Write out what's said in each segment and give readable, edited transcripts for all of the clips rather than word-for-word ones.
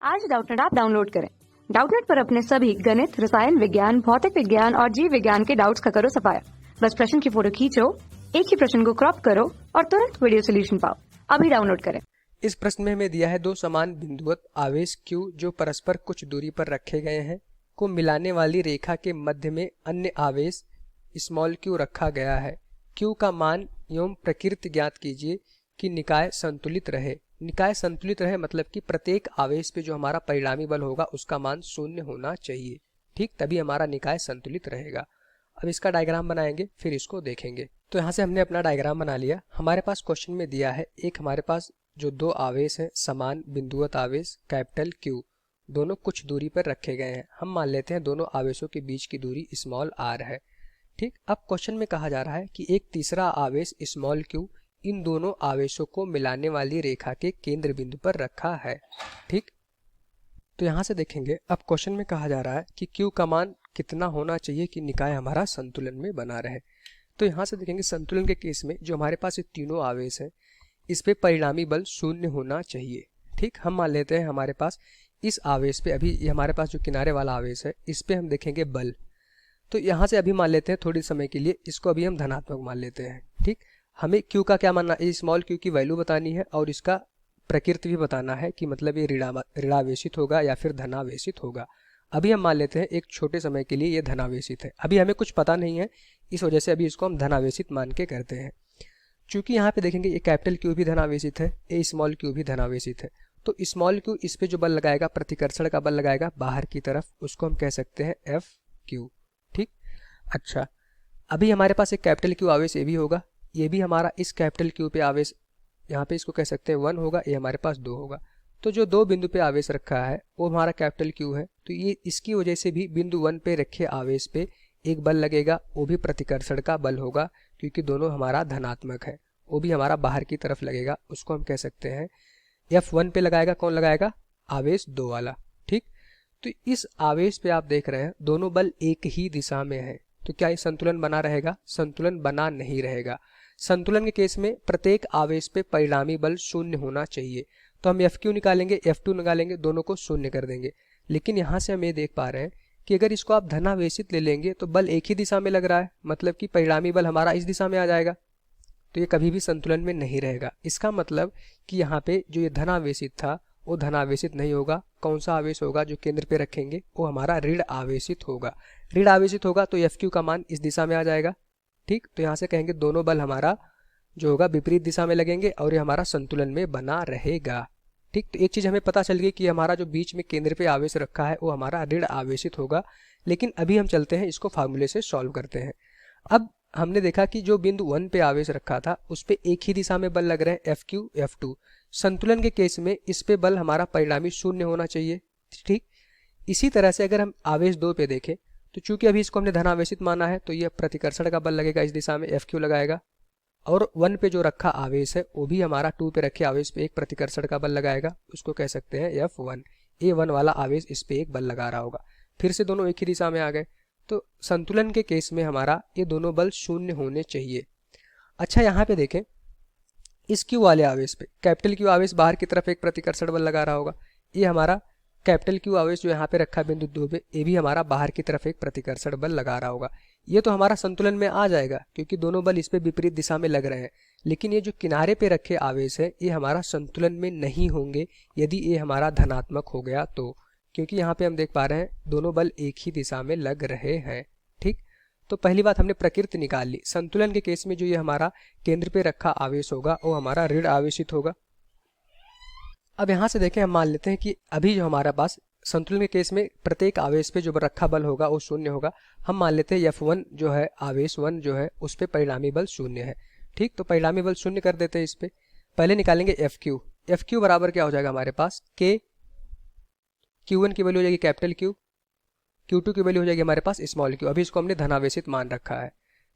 आज Doubtnut app download करें। Doubtnut पर अपने सभी गणित, रसायन विज्ञान, भौतिक विज्ञान और जीव विज्ञान के डाउट्स का करो सफाया। बस प्रश्न की फोटो खींचो, एक ही प्रश्न को क्रॉप करो और तुरंत वीडियो सोल्यूशन पाओ। अभी डाउनलोड करें। इस प्रश्न में हमें दिया है दो समान बिंदुवत आवेश Q जो परस्पर कुछ दूरी पर रखे गए हैं को मिलाने वाली रेखा के मध्य में अन्य आवेश स्मॉल q रखा गया है। Q का मान एवं प्रकृति ज्ञात कीजिए कि निकाय संतुलित रहे। निकाय संतुलित रहे मतलब कि प्रत्येक आवेश पे जो हमारा परिणामी बल होगा उसका मान 0 होना चाहिए। ठीक, तभी हमारा निकाय संतुलित रहेगा। अब इसका डायग्राम बनाएंगे, फिर इसको देखेंगे। तो यहाँ से हमने अपना डायग्राम बना लिया। हमारे पास क्वेश्चन में दिया है एक हमारे पास जो दो आवेश हैं समान बिंदुवत आवेश कैपिटल Q, दोनों कुछ दूरी पर रखे गए हैं। हम मान लेते हैं दोनों आवेशों के बीच की दूरी स्मॉल r है। ठीक, अब क्वेश्चन में कहा जा रहा है कि एक तीसरा आवेश स्मॉल q इन दोनों आवेशों को मिलाने वाली रेखा के केंद्र बिंदु पर रखा है। ठीक, तो यहाँ से देखेंगे। अब क्वेश्चन में कहा जा रहा है कि Q का मान कितना होना चाहिए कि निकाय हमारा संतुलन में बना रहे। तो यहाँ से देखेंगे संतुलन के केस में जो हमारे पास ये तीनों आवेश हैं इस पे परिणामी बल 0 होना चाहिए। ठीक, हम मान लेते हैं हमारे पास इस आवेश पे अभी हमारे पास जो किनारे वाला आवेश है इस पे हम देखेंगे बल। तो यहाँ से अभी मान लेते हैं थोड़ी समय के लिए इसको अभी हम धनात्मक मान लेते हैं। ठीक, हमें Q का क्या मानना है, स्मॉल q की वैल्यू बतानी है और इसका प्रकृति भी बताना है कि मतलब ये ऋणावेशित होगा या फिर धनावेशित होगा। अभी हम मान लेते हैं एक छोटे समय के लिए ये धनावेशित है। अभी हमें कुछ पता नहीं है, इस वजह से अभी इसको हम धनावेशित मान के करते हैं। चूंकि यहाँ पे देखेंगे ये कैपिटल Q भी धनावेशित है, ये स्मॉल q भी धनावेशित है, तो स्मॉल q इस पे जो बल लगाएगा प्रतिकर्षण का बल लगाएगा बाहर की तरफ, उसको हम कह सकते हैं Fq। ठीक, अच्छा अभी हमारे पास एक कैपिटल Q आवेश ये भी होगा, ये भी हमारा इस कैपिटल Q पे आवेश यहाँ पे इसको कह सकते हैं 1 होगा, ये हमारे पास 2 होगा। तो जो दो बिंदु पे आवेश रखा है वो हमारा कैपिटल Q है, तो ये इसकी वजह से भी बिंदु 1 पे रखे आवेश पे एक बल लगेगा, वो भी प्रतिकर्षण का बल होगा क्योंकि दोनों हमारा धनात्मक है। वो भी हमारा बाहर की तरफ लगेगा, उसको हम कह सकते हैं F1 पे लगाएगा। कौन लगाएगा? आवेश 2 वाला। ठीक, तो इस आवेश पे आप देख रहे हैं दोनों बल एक ही दिशा में है, तो क्या ये संतुलन बना रहेगा? संतुलन बना नहीं रहेगा। संतुलन के केस में प्रत्येक आवेश पे परिणामी बल 0 होना चाहिए। तो हम Fq निकालेंगे, F2 निकालेंगे, दोनों को 0 कर देंगे। लेकिन यहाँ से हम ये देख पा रहे हैं कि अगर इसको आप धनावेशित ले लेंगे तो बल एक ही दिशा में लग रहा है, मतलब कि परिणामी बल हमारा इस दिशा में आ जाएगा, तो ये कभी भी संतुलन में नहीं रहेगा। इसका मतलब कि यहाँ पे जो ये धनावेशित था वो धनावेशित नहीं होगा। कौन सा आवेश होगा जो केंद्र पे रखेंगे? वो हमारा ऋण आवेशित होगा। ऋण आवेशित होगा तो Fq का मान इस दिशा में आ जाएगा। ठीक, तो यहाँ से कहेंगे दोनों बल हमारा जो होगा विपरीत दिशा में लगेंगे और ये हमारा संतुलन में बना रहेगा। ठीक, तो एक चीज हमें पता चल गई कि हमारा जो बीच में केंद्र पे आवेश रखा है वो हमारा ऋण आवेशित होगा। लेकिन अभी हम चलते हैं इसको फार्मूले से सॉल्व करते हैं। अब हमने देखा कि जो बिंदु 1 पे आवेश रखा था उस पे एक ही दिशा में बल लग रहे हैं Fq F2। संतुलन के केस में इस पे बल हमारा परिणामी 0 होना चाहिए। ठीक, इसी तरह से अगर हम आवेश 2 पे देखें तो चूंकि अभी इसको हमने धनावेशित माना है तो यह प्रतिकर्षण का बल लगेगा, इस दिशा में Fq लगाएगा। और 1 पे जो रखा आवेश है वो भी हमारा 2 पे रखे आवेश पे एक प्रतिकर्षण का बल लगाएगा, उसको कह सकते हैं F1। A1 वाला आवेश इस पे एक बल लगा रहा होगा। फिर से दोनों एक ही दिशा में आ गए, तो संतुलन के केस में हमारा ये दोनों बल 0 होने चाहिए। अच्छा, यहाँ पे देखें इस Q वाले आवेश पे कैपिटल Q आवेश बाहर की तरफ एक प्रतिकर्षण बल लगा रहा होगा। ये हमारा कैपिटल Q आवेश जो यहाँ पे रखा बिंदु 2 पे, ये भी हमारा बाहर की तरफ एक प्रतिकर्षण बल लगा रहा होगा। ये तो हमारा संतुलन में आ जाएगा क्योंकि दोनों बल इस पे विपरीत दिशा में लग रहे हैं। लेकिन ये जो किनारे पे रखे आवेश है ये हमारा संतुलन में नहीं होंगे यदि ये हमारा धनात्मक हो गया तो, क्योंकि यहाँ पे हम देख पा रहे हैं दोनों बल एक ही दिशा में लग रहे हैं। ठीक, तो पहली बात हमने प्रकृति निकाल ली। संतुलन के केस में जो ये हमारा केंद्र पे रखा आवेश होगा वो हमारा ऋण आवेशित होगा। अब यहाँ से देखें, हम मान लेते हैं कि अभी जो हमारे पास संतुलन के केस में प्रत्येक आवेश पे जो रखा बल होगा वो 0 होगा। हम मान लेते हैं F1 जो है आवेश 1 जो है उस पे परिणामी बल 0 है। ठीक, तो परिणामी बल 0 कर देते हैं इस पे। पहले निकालेंगे Fq। Fq बराबर क्या हो जाएगा हमारे पास K, Q1 की वैल्यू हो जाएगी कैपिटल Q, Q2 की वैल्यू हो जाएगी हमारे पास स्मॉल q। अभी इसको हमने धनावेशित मान रखा है।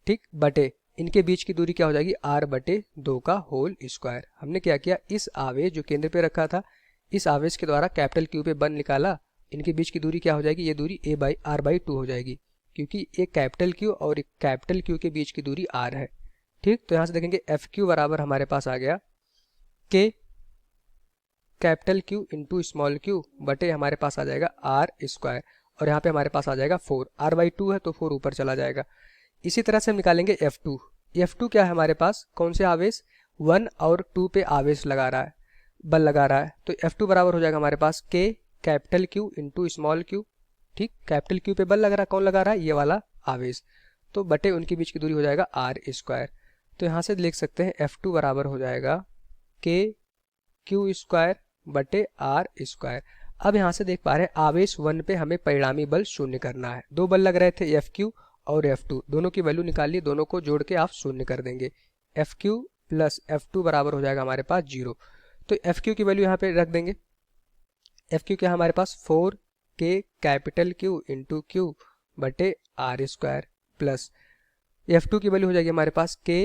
ठीक, बटे इनके बीच की दूरी क्या हो जाएगी r/2 का होल स्क्वायर। हमने क्या किया, इस आवेश जो केंद्र पे रखा था इस आवेश के द्वारा कैपिटल Q पे बल निकाला। इनके बीच की दूरी क्या हो जाएगी, ये दूरी a/r/2 हो जाएगी क्योंकि एक कैपिटल Q और एक कैपिटल Q के बीच की दूरी r है। ठीक, तो यहाँ से देखेंगे Fq बराबर हमारे पास आ गया K capital Q into small Q बटे हमारे पास आ जाएगा आर स्क्वायर, और यहाँ पे हमारे पास आ जाएगा 4, r/2 है तो 4 ऊपर चला जाएगा। इसी तरह से हम निकालेंगे F2। F2 क्या है हमारे पास, कौन से आवेश, 1 और 2 पे आवेश लगा रहा है, बल लगा रहा है, तो F2 बराबर हो जाएगा हमारे पास K capital Q into small Q. ठीक, कैपिटल Q पे बल लगा रहा है, कौन लगा रहा है, ये वाला आवेश, तो बटे उनके बीच की दूरी हो जाएगा आर स्क्वायर। तो यहाँ से लिख सकते हैं F2 बराबर हो जाएगा K Q स्क्वायर बटे आर स्क्वायर। अब यहाँ से देख पा रहे हैं आवेश 1 पे हमें परिणामी बल शून्य करना है। दो बल लग रहे थे Fq और F2, दोनों की वैल्यू निकाल ली, दोनों को जोड़ के आप शून्य कर देंगे। Fq प्लस F2 बराबर हो जाएगा हमारे पास 0। तो Fq की वैल्यू यहाँ पे रख देंगे। Fq क्या है हमारे पास 4K capital Q into Q बटे आर स्क्वायर, प्लस F2 की वैल्यू हो जाएगी हमारे पास K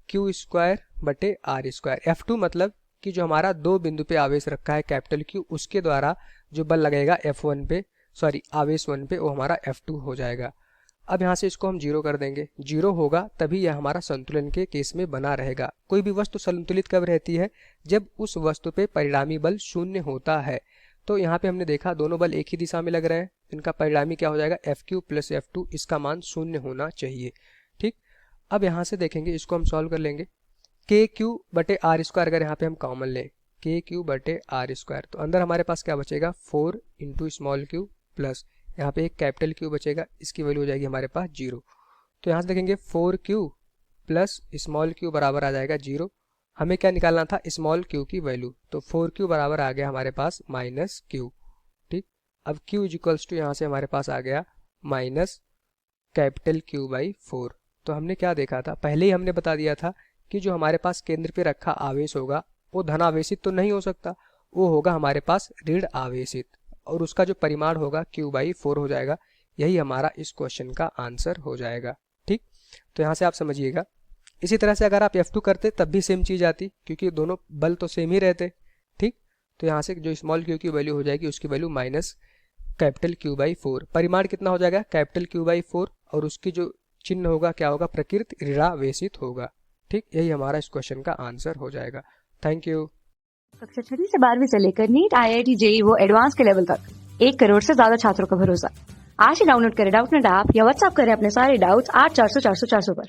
Q स्क्वायर बटे आर स्क्वायर। F2 मतलब कि जो हमारा दो बिंदु पे आवेश रखा है कैपिटल Q, उसके द्वारा जो बल लगेगा F1 पे, सॉरी आवेश 1 पे, वो हमारा F2 हो जाएगा। अब यहाँ से इसको हम 0 कर देंगे, 0 होगा तभी यह हमारा संतुलन के केस में बना रहेगा। कोई भी वस्तु संतुलित कब रहती है, जब उस वस्तु पे परिणामी बल शून्य होता है। तो यहाँ पे हमने देखा दोनों बल एक ही दिशा में लग रहे हैं, इनका परिणामी क्या हो जाएगा, Fq प्लस F2, इसका मान शून्य होना चाहिए। ठीक, अब यहाँ से देखेंगे, इसको हम सॉल्व कर लेंगे। KQ बटे आर स्क्वायर अगर यहाँ पे हम कॉमन लें, KQ बटे आर स्क्वायर, तो अंदर हमारे पास क्या बचेगा, 4 इंटू स्मॉल क्यू प्लस यहाँ पे एक कैपिटल Q बचेगा, इसकी वैल्यू हो जाएगी हमारे पास 0। तो यहाँ से देखेंगे 4Q प्लस स्मॉल q बराबर आ जाएगा 0। हमें क्या निकालना था, स्मॉल q की वैल्यू, तो 4Q बराबर आ गया हमारे पास माइनस Q। ठीक, अब Q इजिकल्स टू यहाँ से हमारे पास आ गया माइनस कैपिटल Q/4। तो हमने क्या देखा था, पहले ही हमने बता दिया था कि जो हमारे पास केंद्र पे रखा आवेश होगा वो धनावेशित तो नहीं हो सकता, वो होगा हमारे पास ऋण आवेशित, और उसका जो परिमाण होगा Q/4 हो जाएगा। यही हमारा इस क्वेश्चन का आंसर हो जाएगा। ठीक, तो यहाँ से आप समझिएगा। इसी तरह से अगर आप F2 करते तब भी सेम चीज़ आती, क्योंकि दोनों बल तो सेम ही रहते। ठीक, तो यहाँ से जो स्मॉल q की वैल्यू हो जाएगी, उसकी वैल्यू माइनस कैपिटल Q/4, परिमाण कितना हो जाएगा, कैपिटल Q/4, और उसकी जो चिन्ह होगा क्या होगा, प्रकृत ऋणावेशित होगा। ठीक, यही हमारा इस क्वेश्चन का आंसर हो जाएगा। Thank you. कक्षा 6 से 12वीं से लेकर नीट, IIT, JEE वो एडवांस के लेवल तक 1 करोड़ से ज्यादा छात्रों का भरोसा। आज ही डाउनलोड करें डाउटनेट ऐप या व्हाट्सएप करें अपने सारे डाउट्स 8400 400 400 पर।